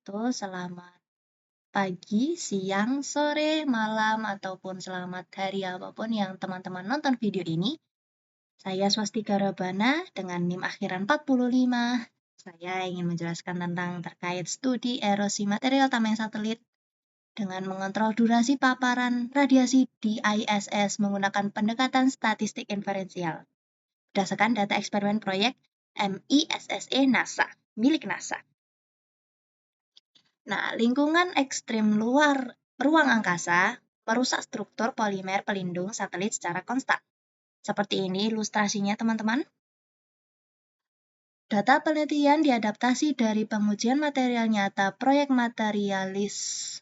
wabarakatuh. Selamat pagi, siang, sore, malam, ataupun selamat hari apapun yang teman-teman nonton video ini. Saya Swastika Rabana dengan NIM akhiran 45. Saya ingin menjelaskan tentang terkait studi erosi material tameng satelit dengan mengontrol durasi paparan radiasi di ISS menggunakan pendekatan statistik inferensial berdasarkan data eksperimen proyek MISSE NASA, milik NASA. Nah, lingkungan ekstrim luar ruang angkasa merusak struktur polimer pelindung satelit secara konstan. Seperti ini ilustrasinya, teman-teman. Data penelitian diadaptasi dari pengujian material nyata proyek Materials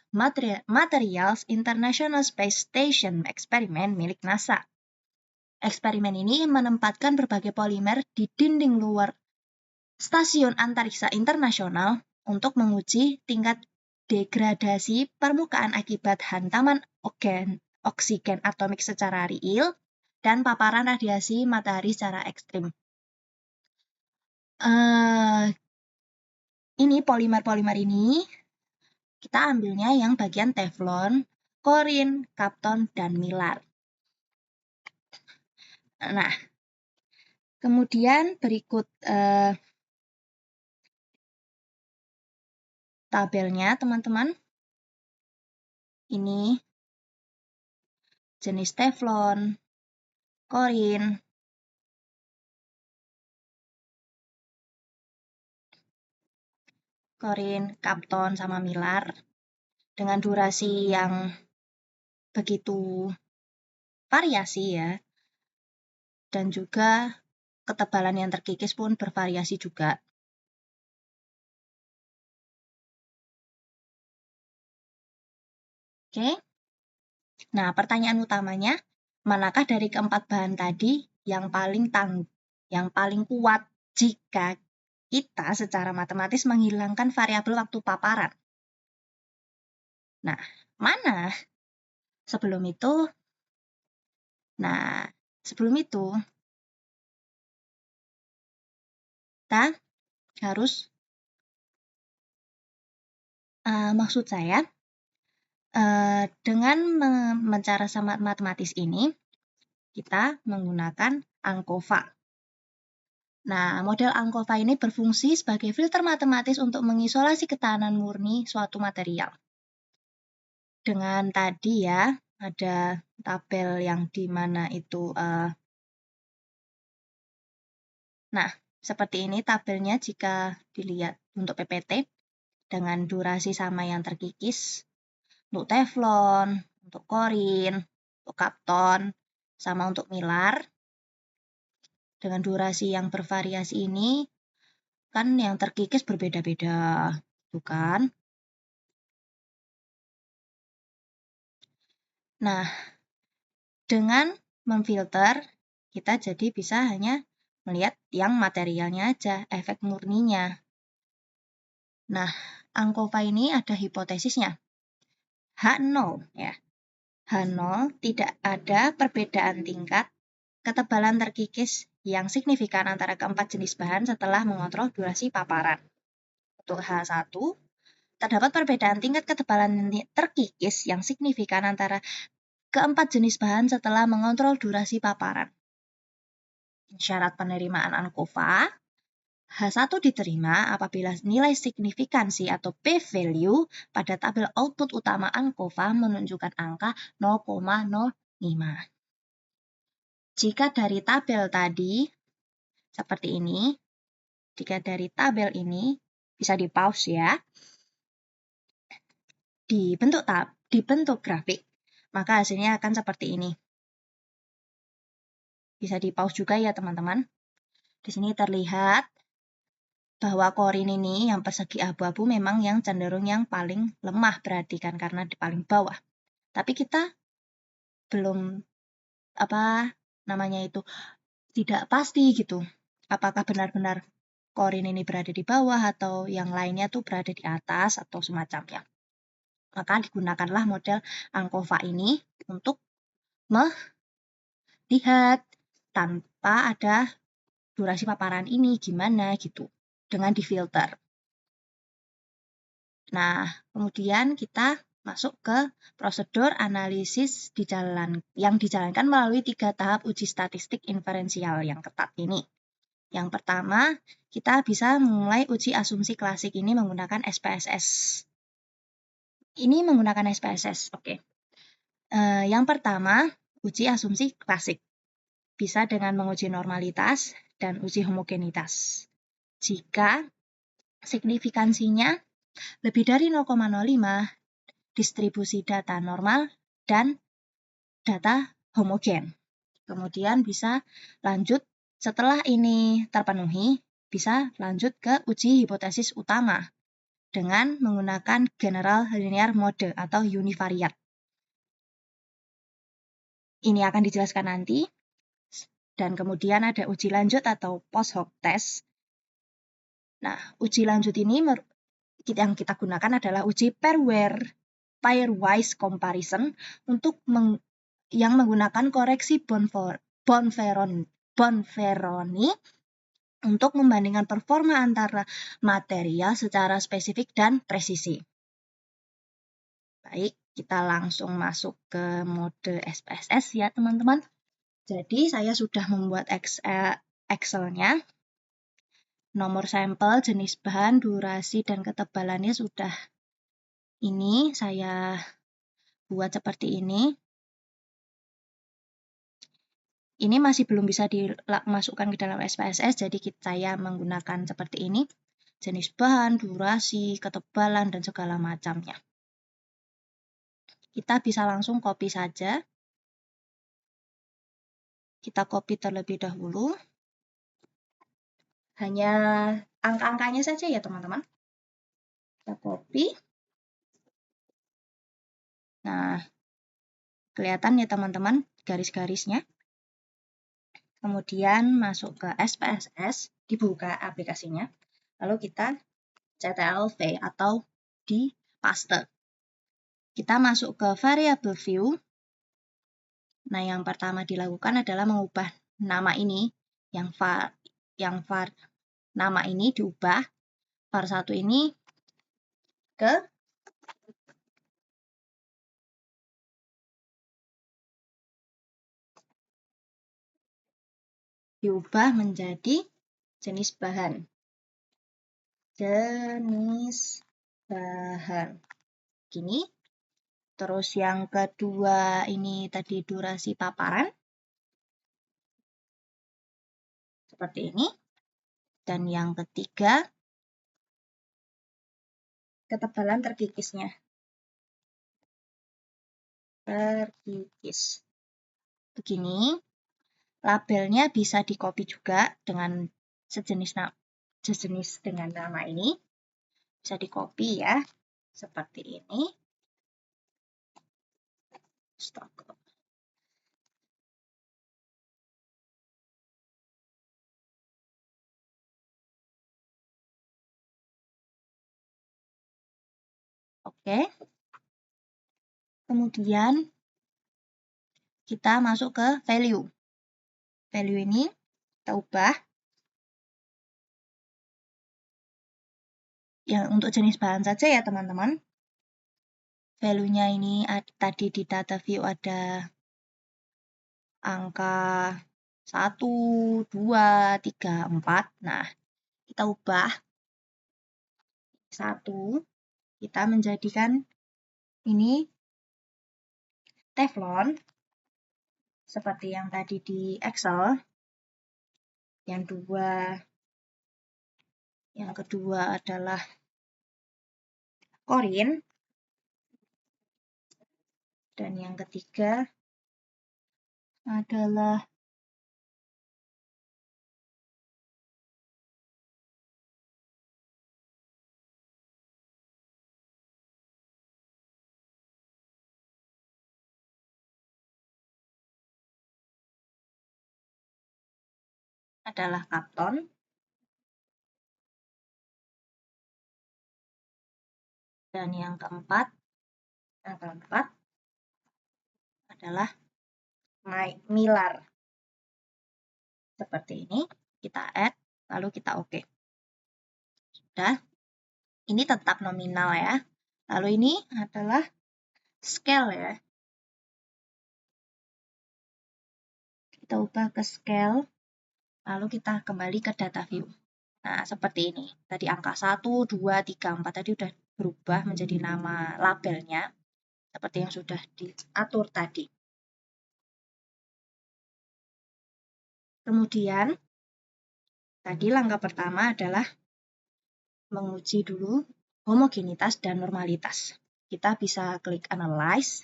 International Space Station eksperimen milik NASA. Eksperimen ini menempatkan berbagai polimer di dinding luar Stasiun Antariksa Internasional untuk menguji tingkat degradasi permukaan akibat hantaman oksigen atomik secara real dan paparan radiasi matahari secara ekstrim. Ini polimer-polimer ini kita ambilnya yang bagian teflon, korin, kapton, dan mylar. Nah, kemudian berikut tabelnya, teman-teman. Ini jenis teflon, korin, kapton, sama mylar dengan durasi yang begitu variasi ya, dan juga ketebalan yang terkikis pun bervariasi juga. Oke. Nah, pertanyaan utamanya, manakah dari keempat bahan tadi yang paling kuat jika kita secara matematis menghilangkan variabel waktu paparan? Nah, mana? Sebelum itu kita harus maksud saya dengan mencara sama matematis ini kita menggunakan ANCOVA. Nah, model ANCOVA ini berfungsi sebagai filter matematis untuk mengisolasi ketahanan murni suatu material. Dengan tadi ya, ada tabel yang di mana itu. Nah, seperti ini tabelnya jika dilihat untuk PPT dengan durasi sama yang terkikis untuk teflon, untuk korin, untuk kapton, sama untuk mylar. Dengan durasi yang bervariasi ini, kan yang terkikis berbeda-beda, bukan? Nah, dengan memfilter, kita jadi bisa hanya melihat yang materialnya aja, efek murninya. Nah, ANCOVA ini ada hipotesisnya. H0 ya. H0 tidak ada perbedaan tingkat ketebalan terkikis yang signifikan antara keempat jenis bahan setelah mengontrol durasi paparan. Untuk H1, terdapat perbedaan tingkat ketebalan terkikis yang signifikan antara keempat jenis bahan setelah mengontrol durasi paparan. Syarat penerimaan ANCOVA, H1 diterima apabila nilai signifikansi atau p-value pada tabel output utama ANCOVA menunjukkan angka 0,05. Jika dari tabel tadi, seperti ini, jika dari tabel ini, bisa di-pause ya, dibentuk grafik, maka hasilnya akan seperti ini. Bisa di-pause juga ya teman-teman. Di sini terlihat bahwa korin ini yang persegi abu-abu memang yang cenderung yang paling lemah berarti kan karena di paling bawah. Tapi kita belum tidak pasti gitu. Apakah benar-benar korin ini berada di bawah atau yang lainnya tuh berada di atas atau semacamnya. Maka digunakanlah model ANCOVA ini untuk melihat tanpa ada durasi paparan ini gimana gitu dengan difilter. Nah, kemudian kita masuk ke prosedur analisis yang dijalankan melalui 3 tahap uji statistik inferensial yang ketat ini. Yang pertama, kita bisa mulai uji asumsi klasik ini menggunakan SPSS. Ini menggunakan SPSS, oke. Yang pertama, uji asumsi klasik. Bisa dengan menguji normalitas dan uji homogenitas. Jika signifikansinya lebih dari 0,05, distribusi data normal dan data homogen. Kemudian bisa lanjut, setelah ini terpenuhi, bisa lanjut ke uji hipotesis utama dengan menggunakan general linear mode atau univariate. Ini akan dijelaskan nanti. Dan kemudian ada uji lanjut atau post hoc test. Nah, uji lanjut ini yang kita gunakan adalah uji pairwise comparison untuk yang menggunakan koreksi Bonferroni untuk membandingkan performa antara material secara spesifik dan presisi. Baik, kita langsung masuk ke mode SPSS ya teman-teman. Jadi saya sudah membuat Excel-nya. Nomor sampel, jenis bahan, durasi, dan ketebalannya sudah ini saya buat seperti ini. Ini masih belum bisa dimasukkan ke dalam SPSS, jadi saya menggunakan seperti ini. Jenis bahan, durasi, ketebalan, dan segala macamnya. Kita bisa langsung copy saja. Kita copy terlebih dahulu. Hanya angka-angkanya saja ya teman-teman. Kita copy. Nah, kelihatan ya teman-teman garis-garisnya. Kemudian masuk ke SPSS, dibuka aplikasinya. Lalu kita CTRL-V atau di paste. Kita masuk ke variable view. Nah, yang pertama dilakukan adalah mengubah nama ini, nama ini diubah var1 ini ke diubah menjadi jenis bahan. Jenis bahan. Gini. Terus yang kedua ini tadi durasi paparan. Seperti ini. Dan yang ketiga ketebalan terkikisnya. Terkikis. Begini. Labelnya bisa di-copy juga dengan sejenis dengan nama ini. Bisa di-copy ya. Seperti ini. Stop. Oke. Kemudian kita masuk ke value. Value ini kita ubah. Ya, untuk jenis bahan saja ya teman-teman. Value-nya ini tadi di data view ada angka 1, 2, 3, 4. Nah, kita ubah 1. Kita menjadikan ini teflon seperti yang tadi di Excel. Yang kedua adalah korin. Dan yang ketiga adalah kapton. Dan yang keempat adalah milar. Seperti ini, kita add, lalu kita oke. Sudah. Ini tetap nominal ya. Lalu ini adalah scale ya. Kita ubah ke scale, lalu kita kembali ke data view. Nah, seperti ini. Tadi angka 1, 2, 3, 4 tadi udah berubah menjadi nama labelnya, seperti yang sudah diatur tadi. Kemudian, tadi langkah pertama adalah menguji dulu homogenitas dan normalitas. Kita bisa klik Analyze,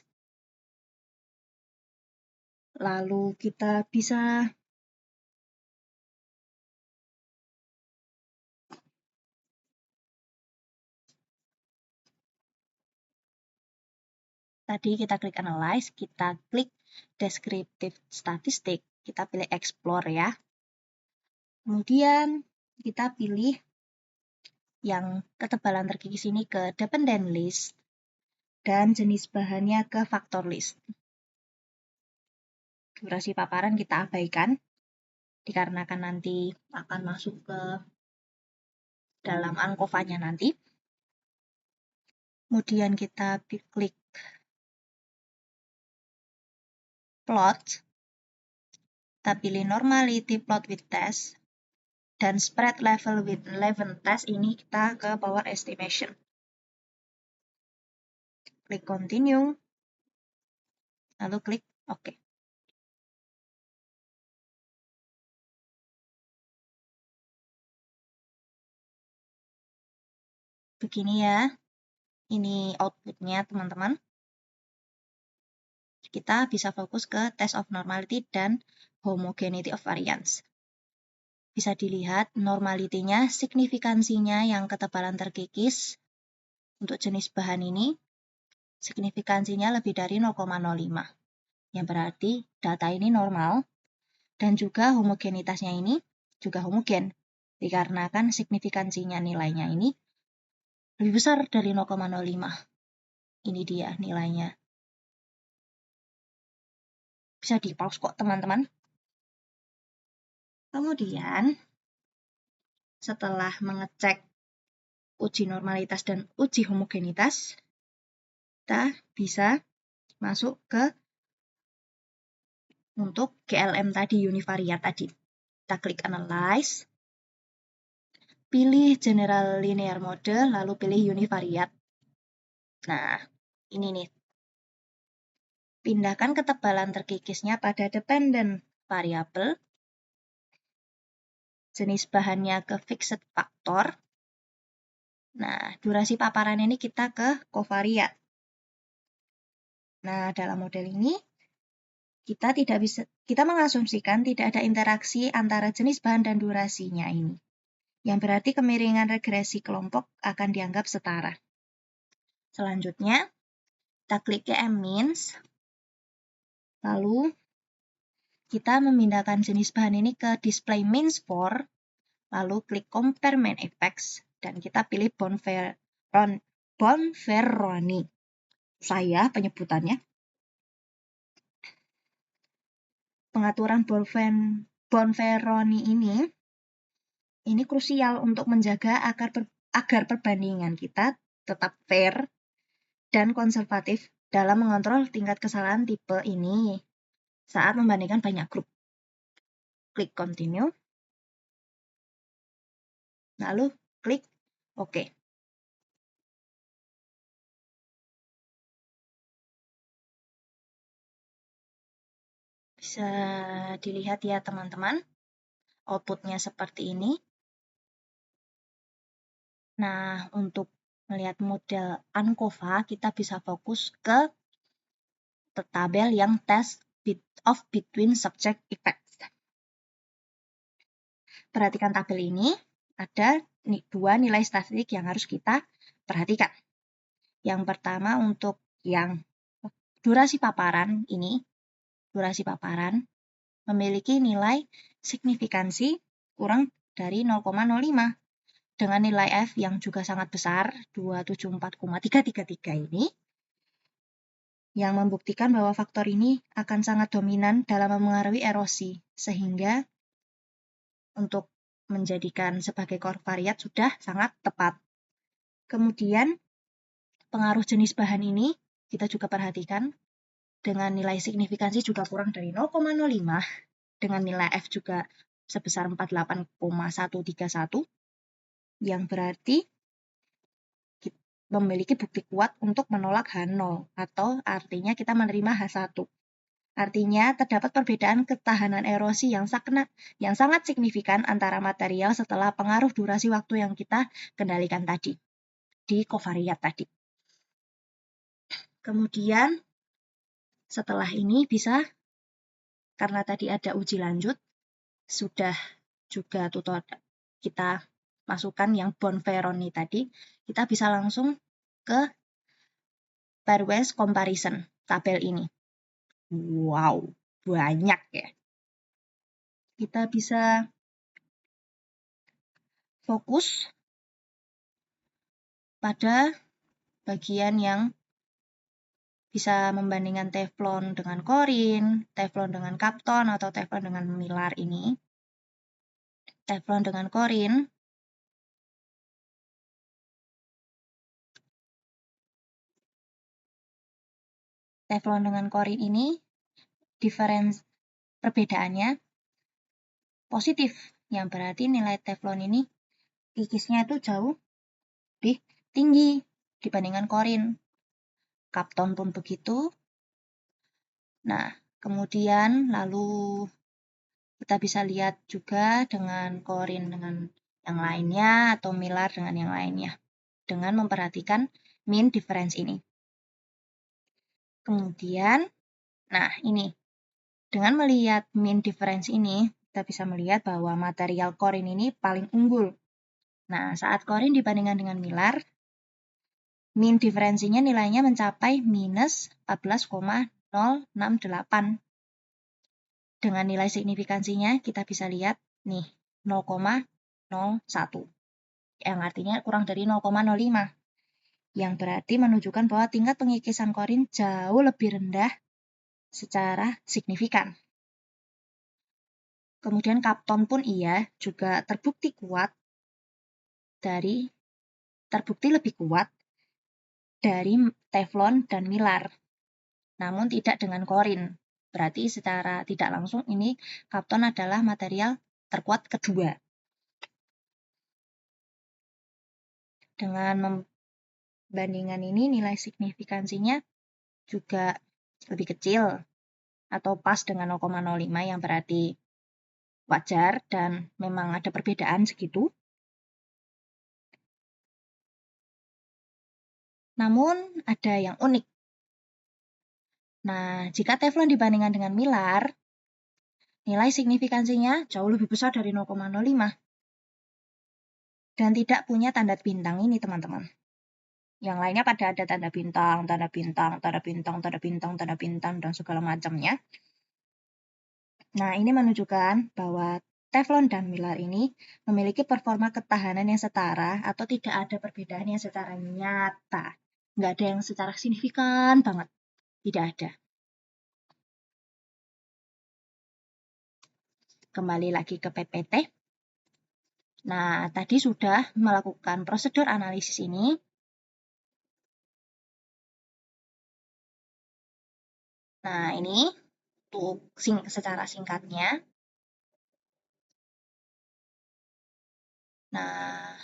lalu kita bisa tadi kita klik Analyze, kita klik Descriptive Statistic, kita pilih Explore ya. Kemudian kita pilih yang ketebalan terkikis ini ke Dependent List, dan jenis bahannya ke Factor List. Durasi paparan kita abaikan, dikarenakan nanti akan masuk ke dalam ANCOVA-nya nanti. Kemudian kita klik Plot, kita pilih Normality Plot with Test, dan Spread Level with 11 Test ini kita ke Power Estimation. Klik Continue, lalu klik OK. Begini ya, ini outputnya teman-teman. Kita bisa fokus ke Test of Normality dan Homogeneity of Variance. Bisa dilihat normalitinya, signifikansinya yang ketebalan terkikis untuk jenis bahan ini, signifikansinya lebih dari 0,05. Yang berarti data ini normal, dan juga homogenitasnya ini juga homogen, dikarenakan signifikansinya nilainya ini lebih besar dari 0,05. Ini dia nilainya. Bisa di-pause kok teman-teman. Kemudian, setelah mengecek uji normalitas dan uji homogenitas, kita bisa masuk ke untuk GLM tadi, univariat tadi. Kita klik Analyze, pilih General Linear Model, lalu pilih univariat. Nah, ini nih. Pindahkan ketebalan terkikisnya pada dependent variable, jenis bahannya ke fixed factor. Nah, durasi paparan ini kita ke covariat. Nah, dalam model ini kita mengasumsikan tidak ada interaksi antara jenis bahan dan durasinya ini. Yang berarti kemiringan regresi kelompok akan dianggap setara. Selanjutnya, kita klik KM-Means, lalu kita memindahkan jenis bahan ini ke Display Means For, lalu klik Compare Main Effects, dan kita pilih Bonferroni. Saya penyebutannya. Pengaturan Bonferroni ini krusial untuk menjaga agar perbandingan kita tetap fair dan konservatif dalam mengontrol tingkat kesalahan tipe ini saat membandingkan banyak grup. Klik Continue, lalu klik OK. Bisa dilihat ya teman-teman, outputnya seperti ini. Nah, untuk melihat model ANCOVA, kita bisa fokus ke tabel yang test of between subject effects. Perhatikan tabel ini, ada dua nilai statistik yang harus kita perhatikan. Yang pertama untuk yang durasi paparan ini, durasi paparan memiliki nilai signifikansi kurang dari 0,05 dengan nilai F yang juga sangat besar, 274,333 ini, yang membuktikan bahwa faktor ini akan sangat dominan dalam memengaruhi erosi, sehingga untuk menjadikan sebagai covariat sudah sangat tepat. Kemudian pengaruh jenis bahan ini kita juga perhatikan dengan nilai signifikansi juga kurang dari 0,05, dengan nilai F juga sebesar 48,131, yang berarti memiliki bukti kuat untuk menolak H0, atau artinya kita menerima H1. Artinya terdapat perbedaan ketahanan erosi yang sangat signifikan antara material setelah pengaruh durasi waktu yang kita kendalikan tadi, di covariat tadi. Kemudian setelah ini bisa, karena tadi ada uji lanjut, sudah juga tutor kita masukkan yang Bonferroni tadi, kita bisa langsung ke pairwise comparison tabel ini. Wow, banyak ya. Kita bisa fokus pada bagian yang bisa membandingkan teflon dengan korin, teflon dengan kapton, atau teflon dengan mylar ini. Teflon dengan korin, ini perbedaannya positif, yang berarti nilai teflon ini kikisnya itu jauh lebih tinggi dibandingkan korin. Kapton pun begitu. Nah, kemudian lalu kita bisa lihat juga dengan korin dengan yang lainnya atau mylar dengan yang lainnya, dengan memperhatikan mean difference ini. Kemudian, nah ini, dengan melihat mean difference ini, kita bisa melihat bahwa material korin ini paling unggul. Nah, saat korin dibandingkan dengan mylar, mean diferensinya nilainya mencapai minus 14,068. Dengan nilai signifikansinya kita bisa lihat nih 0,01, yang artinya kurang dari 0,05, yang berarti menunjukkan bahwa tingkat pengikisan korin jauh lebih rendah secara signifikan. Kemudian kapton pun juga terbukti lebih kuat dari teflon dan mylar, namun tidak dengan korin. Berarti secara tidak langsung ini kapton adalah material terkuat kedua. Dengan membandingkan ini, nilai signifikansinya juga lebih kecil atau pas dengan 0,05, yang berarti wajar dan memang ada perbedaan segitu. Namun ada yang unik. Nah, jika teflon dibandingkan dengan mylar, nilai signifikansinya jauh lebih besar dari 0,05 dan tidak punya tanda bintang ini, teman-teman. Yang lainnya pada ada tanda bintang, tanda bintang, tanda bintang, tanda bintang, tanda bintang, dan segala macamnya. Nah, ini menunjukkan bahwa teflon dan mylar ini memiliki performa ketahanan yang setara atau tidak ada perbedaan yang secara nyata. Nggak ada yang secara signifikan banget. Tidak ada. Kembali lagi ke PPT. Nah, tadi sudah melakukan prosedur analisis ini. Nah, ini untuk secara singkatnya. Nah,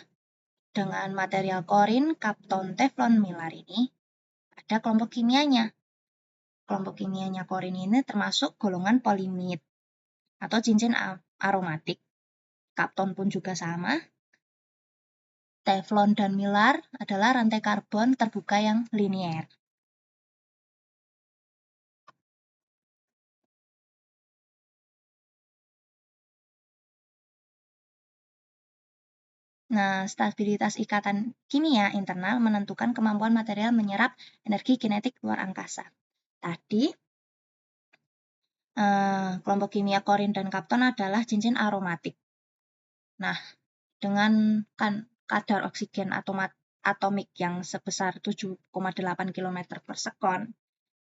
dengan material korin, kapton, teflon, mylar ini ada kelompok kimianya. Kelompok kimianya korin ini termasuk golongan polimid atau cincin aromatik. Kapton pun juga sama. Teflon dan mylar adalah rantai karbon terbuka yang linier. Nah, stabilitas ikatan kimia internal menentukan kemampuan material menyerap energi kinetik luar angkasa. Tadi, kelompok kimia korin dan kapton adalah cincin aromatik. Nah, dengan kadar oksigen atomik yang sebesar 7,8 km per sekon.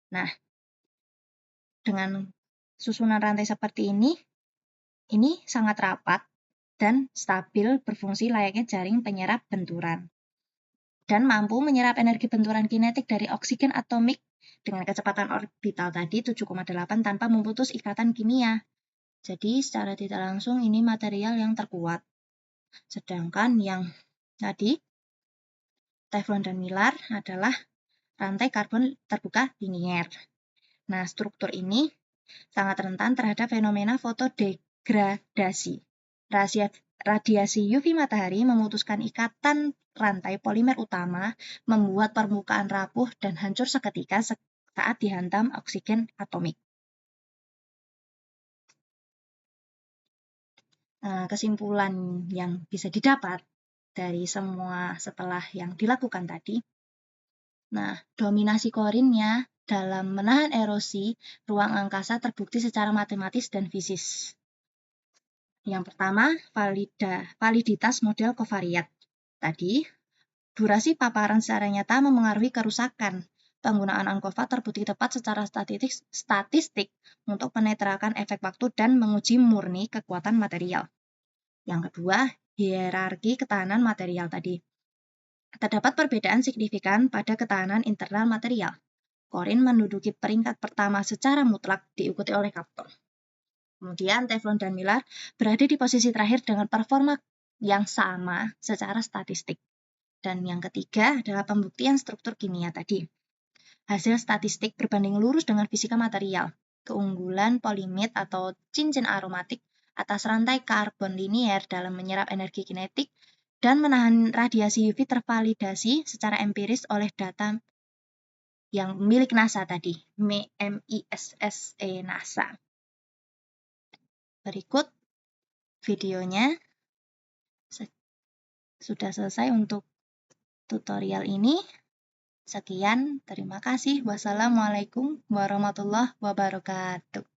Nah, dengan susunan rantai seperti ini sangat rapat dan stabil berfungsi layaknya jaring penyerap benturan. dan mampu menyerap energi benturan kinetik dari oksigen atomik dengan kecepatan orbital tadi 7,8 tanpa memutus ikatan kimia. Jadi secara tidak langsung ini material yang terkuat. Sedangkan yang tadi Teflon dan Mylar adalah rantai karbon terbuka linier. Nah, struktur ini sangat rentan terhadap fenomena fotodegradasi. Radiasi UV matahari memutuskan ikatan rantai polimer utama, membuat permukaan rapuh dan hancur seketika saat dihantam oksigen atomik. Kesimpulan yang bisa didapat dari semua setelah yang dilakukan tadi, dominasi korinnya dalam menahan erosi ruang angkasa terbukti secara matematis dan fisis. Yang pertama, validitas model kovariat. Tadi, durasi paparan secara nyata memengaruhi kerusakan. Penggunaan ANCOVA terbukti tepat secara statistik untuk menetralkan efek waktu dan menguji murni kekuatan material. Yang kedua, hierarki ketahanan material tadi. Terdapat perbedaan signifikan pada ketahanan internal material. Korin menduduki peringkat pertama secara mutlak, diikuti oleh Kapton. Kemudian Teflon dan Mylar berada di posisi terakhir dengan performa yang sama secara statistik. Dan yang ketiga adalah pembuktian struktur kimia tadi. Hasil statistik berbanding lurus dengan fisika material. Keunggulan polimid atau cincin aromatik atas rantai karbon linier dalam menyerap energi kinetik dan menahan radiasi UV tervalidasi secara empiris oleh data yang milik NASA tadi, MISSE NASA. Berikut videonya. Sudah selesai untuk tutorial ini. Sekian, terima kasih. Wassalamualaikum warahmatullahi wabarakatuh.